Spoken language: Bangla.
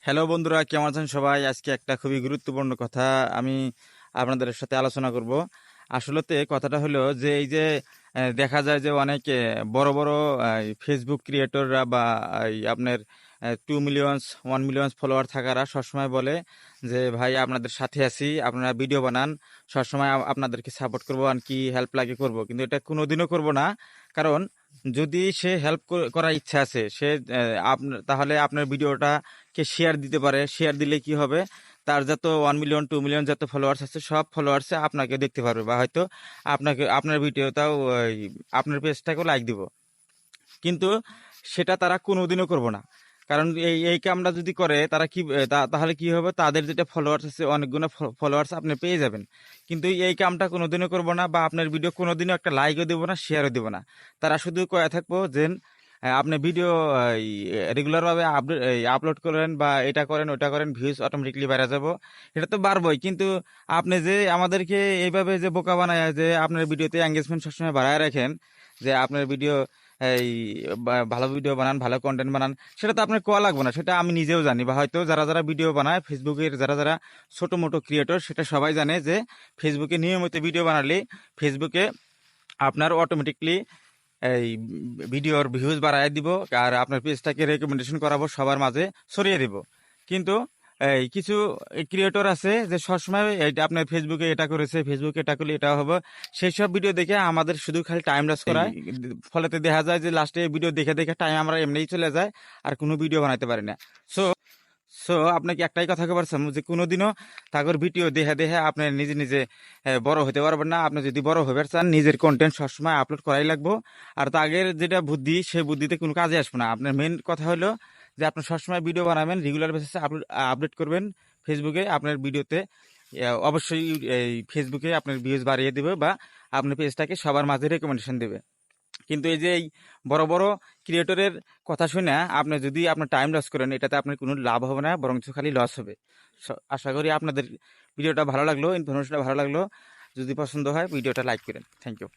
হ্যালো বন্ধুরা, কেমন আছেন সবাই? আজকে একটা খুবই গুরুত্বপূর্ণ কথা আমি আপনাদের সাথে আলোচনা করব। আসলতে কথাটা হলো যে এই যে দেখা যায় যে অনেক বড় বড় ফেসবুক ক্রিয়েটররা বা আপনার 2 মিলিয়ন 1 মিলিয়ন ফলোয়ার থাকারা সবসময় বলে যে ভাই আপনাদের সাথে আছি, আপনারা ভিডিও বানান, সবসময় আপনাদেরকে সাপোর্ট করবো, আর কি হেল্প লাগে করব, কিন্তু এটা কোনোদিনও করব না। কারণ যদি সে হেল্প করার ইচ্ছা আছে, সে তাহলে আপনার ভিডিওটা কে শেয়ার দিতে পারে। শেয়ার দিলে কি হবে, তার যত 1 মিলিয়ন 2 মিলিয়ন যত ফলোয়ার্স আছে সব ফলোয়ার্সে আপনাকে দেখতে পারবে, বা হয়তো আপনাকে আপনার ভিডিওটাও আপনার পেজটাকেও লাইক দিব। কিন্তু সেটা তারা কোনোদিনও করবো না। কারণ এই এই কামটা যদি করে তারা কি তাহলে কি হবে, তাদের যেটা ফলোয়ার্স আছে অনেকগুলো ফলোয়ার্স আপনি পেয়ে যাবেন, কিন্তু এই কামটা কোনোদিনও করবো না, বা আপনার ভিডিও কোনোদিনও একটা লাইকও দেবো না, শেয়ারও দেবো না। তারা শুধু কয়ে থাকবো যে আপনি ভিডিও রেগুলারভাবে আপলোড করেন বা এটা করেন ওটা করেন, ভিউজ অটোমেটিকলি বেড়ে যাবো। এটা তো বাড়বই, কিন্তু আপনি যে আমাদেরকে এইভাবে যে বোকা বানায় যে আপনার ভিডিওতে এঙ্গেজমেন্ট সবসময় বাড়ায় রাখেন, যে আপনার ভিডিও এই ভালো ভিডিও বানান, ভালো কন্টেন্ট বানান, সেটা তো আপনার কোয়া লাগবে না, সেটা আমি নিজেও জানি, বা হয়তো যারা যারা ভিডিও বানায় ফেসবুকের যারা যারা ছোট মোটো ক্রিয়েটর, সেটা সবাই জানে যে ফেসবুকে নিয়মিত ভিডিও বানালে ফেসবুকে আপনার অটোমেটিকলি এই ভিডিওর ভিউজ বাড়ায় দিব, আর আপনার পেজটাকে রেকমেন্ডেশন করাবো, সবার মাঝে ছড়িয়ে দিব। কিন্তু এই কিছু ক্রিয়েটর আছে যে সবসময় এইটা আপনার ফেসবুকে এটা করেছে, ফেসবুকে এটা করলে এটা হবে, সেই সব ভিডিও দেখে আমাদের শুধু খালি টাইম লস করায়। ফলেতে দেখা যায় যে লাস্টে ভিডিও দেখে দেখে টাইম আমরা এমনিই চলে যায়, আর কোনো ভিডিও বানাইতে পারি না। সো সো আপনাকে একটাই কথা বলছিলাম যে কোনোদিনও তাগর ভিডিও দেখে দেখে আপনি নিজে নিজে বড় হতে পারবেন না। আপনি যদি বড় হতে চান, নিজের কন্টেন্ট সবসময় আপলোড করাই লাগবো। আর তাগের যেটা বুদ্ধি, সেই বুদ্ধিতে কোনো কাজে আসবে না। আপনার মেন কথা হলো যে আপনি সবসময় ভিডিও বানাবেন, রেগুলার বেসিসে আপলোড করবেন ফেসবুকে। আপনার ভিডিওতে অবশ্যই এই ফেসবুকে আপনার ভিউজ বাড়িয়ে দেবে, বা আপনার পেজটাকে সবার মাঝে রেকমেন্ডেশন দেবে। কিন্তু এই যে এই বড় বড় ক্রিয়েটরের কথা শুনে আপনি যদি আপনার টাইম লস করেন, এটাতে আপনার কোনো লাভ হবে না, বরং খালি লস হবে। আশা করি আপনাদের ভিডিওটা ভালো লাগলো, ইনফরমেশনটা ভালো লাগলো। যদি পছন্দ হয় ভিডিওটা লাইক করেন। Thank you.